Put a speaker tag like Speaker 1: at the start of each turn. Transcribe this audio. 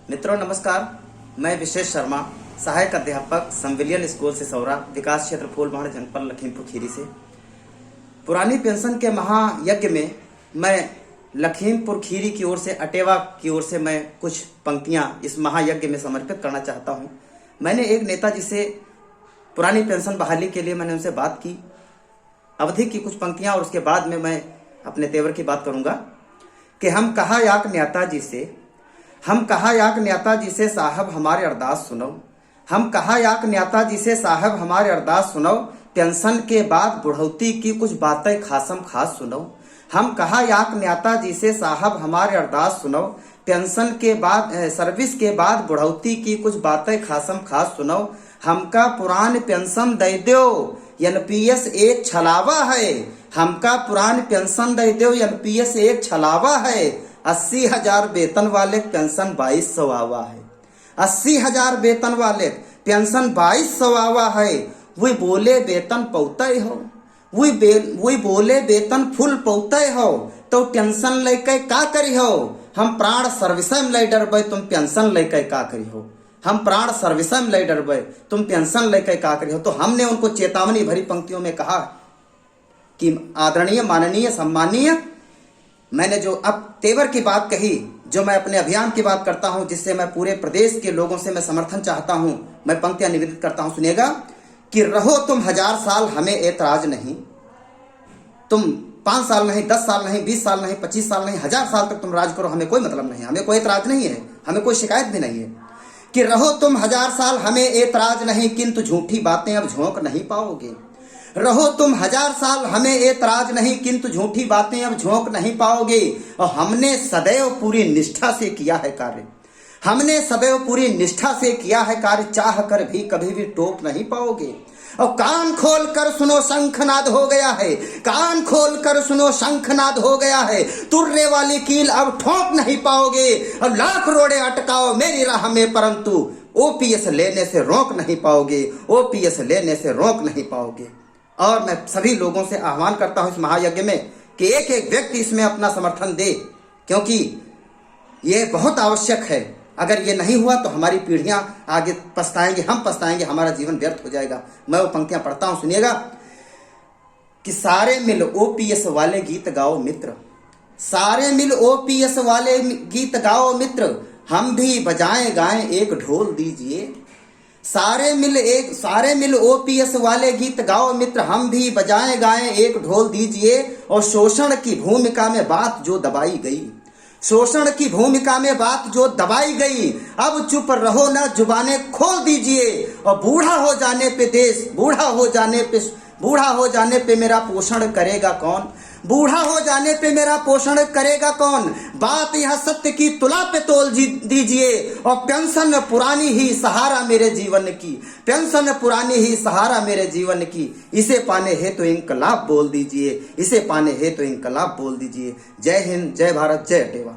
Speaker 1: मित्रों नमस्कार, मैं विशेष शर्मा, सहायक अध्यापक संविलियन स्कूल से सौरा, विकास क्षेत्र फूलबाड़, जनपद लखीमपुर खीरी से। पुरानी पेंशन के महायज्ञ में मैं लखीमपुर खीरी की ओर से, अटेवा की ओर से मैं कुछ पंक्तियां इस महायज्ञ में समर्पित करना चाहता हूं। मैंने एक नेताजी से पुरानी पेंशन बहाली के लिए मैंने उनसे बात की, अवधि की कुछ पंक्तियां, और उसके बाद में मैं अपने तेवर की बात करूंगा कि हम कहा याक न्याता जी से साहब हमारे अरदास सुनो। हम कहा याक न्याता जी से साहब हमारे अरदास सुनो, पेंशन के बाद बुढ़ौती की कुछ बातें खासम खास सुनो। हम कहा याक न्याता जी से साहब हमारे अरदास सुनो, पेंशन के बाद सर्विस के बाद बुढ़ौती की कुछ बातें खासम खास सुनो। हमका पुरान पेंशन दे दो, एनपीएस एक छलावा है। हमका पुरान पेंशन दे दो, एनपीएस एक छलावा है। 80,000 वेतन वाले पेंशन 2200 आवा है। 80,000 वेतन वाले पेंशन 2200 आवा है। वही बोले वेतन पौते हो, वही बोले वेतन फुल पौते हो, तो टेंशन लेके का करी हो। हम प्राण सर्विस में ले डरबे, तुम पेंशन लेके का करी हो। हम प्राण सर्विस में ले डरबे, तुम पेंशन लेके का करी हो। तो हमने उनको चेतावनी भरी पंक्तियों में कहा कि आदरणीय, माननीय, सम्मानीय, मैंने जो अब तेवर की बात कही, जो मैं अपने अभियान की बात करता हूं, जिससे मैं पूरे प्रदेश के लोगों से मैं समर्थन चाहता हूं, मैं पंक्तियां निवेदित करता हूं, सुनिएगा कि रहो तुम 1000 साल, हमें ऐतराज नहीं। तुम 5 साल नहीं, 10 साल नहीं, 20 साल नहीं, 25 साल नहीं, 1000 साल तक तुम राज करो, हमें कोई मतलब नहीं, हमें कोई ऐतराज नहीं है, हमें कोई शिकायत भी नहीं है। कि रहो तुम 1000 साल, हमें ऐतराज नहीं, किंतु झूठी बातें अब झोंक नहीं पाओगे। रहो तुम 1000 साल, हमें ऐतराज नहीं, किंतु झूठी बातें अब झोंक नहीं पाओगे। और हमने सदैव पूरी निष्ठा से किया है कार्य, हमने सदैव पूरी निष्ठा से किया है कार्य, चाह कर भी कभी भी टोक नहीं पाओगे। और कान खोल कर सुनो शंखनाद हो गया है, कान खोल कर सुनो शंखनाद हो गया है। तुर्रे वाली कील अब ठोक नहीं पाओगे। और लाख रोड़े अटकाओ मेरी राह में, परंतु ओपीएस लेने से रोक नहीं पाओगे, ओपीएस लेने से रोक नहीं पाओगे। और मैं सभी लोगों से आह्वान करता हूं इस महायज्ञ में कि एक एक व्यक्ति इसमें अपना समर्थन दे, क्योंकि ये बहुत आवश्यक है। अगर ये नहीं हुआ तो हमारी पीढ़ियां आगे पछताएंगे, हम पछताएंगे, हमारा जीवन व्यर्थ हो जाएगा। मैं वो पंक्तियां पढ़ता हूं, सुनिएगा कि सारे मिल ओपीएस वाले गीत गाओ मित्र, सारे मिल ओपीएस वाले गीत गाओ मित्र, हम भी बजाएं गाएं एक ढोल दीजिए। सारे मिल ओपीएस वाले गीत गाओ मित्र, हम भी बजाएं गाएं एक ढोल दीजिए। और शोषण की भूमिका में बात जो दबाई गई, शोषण की भूमिका में बात जो दबाई गई, अब चुप रहो ना, जुबाने खोल दीजिए। और बूढ़ा हो जाने पे देश, बूढ़ा हो जाने पे मेरा पोषण करेगा कौन, बूढ़ा हो जाने पे मेरा पोषण करेगा कौन। बात यह सत्य की तुला पे तोल दीजिए। और पेंशन पुरानी ही सहारा मेरे जीवन की, पेंशन पुरानी ही सहारा मेरे जीवन की। इसे पाने है तो इंकलाब बोल दीजिए, इसे पाने है तो इंकलाब बोल दीजिए। जय हिंद, जय भारत, जय अटेवा।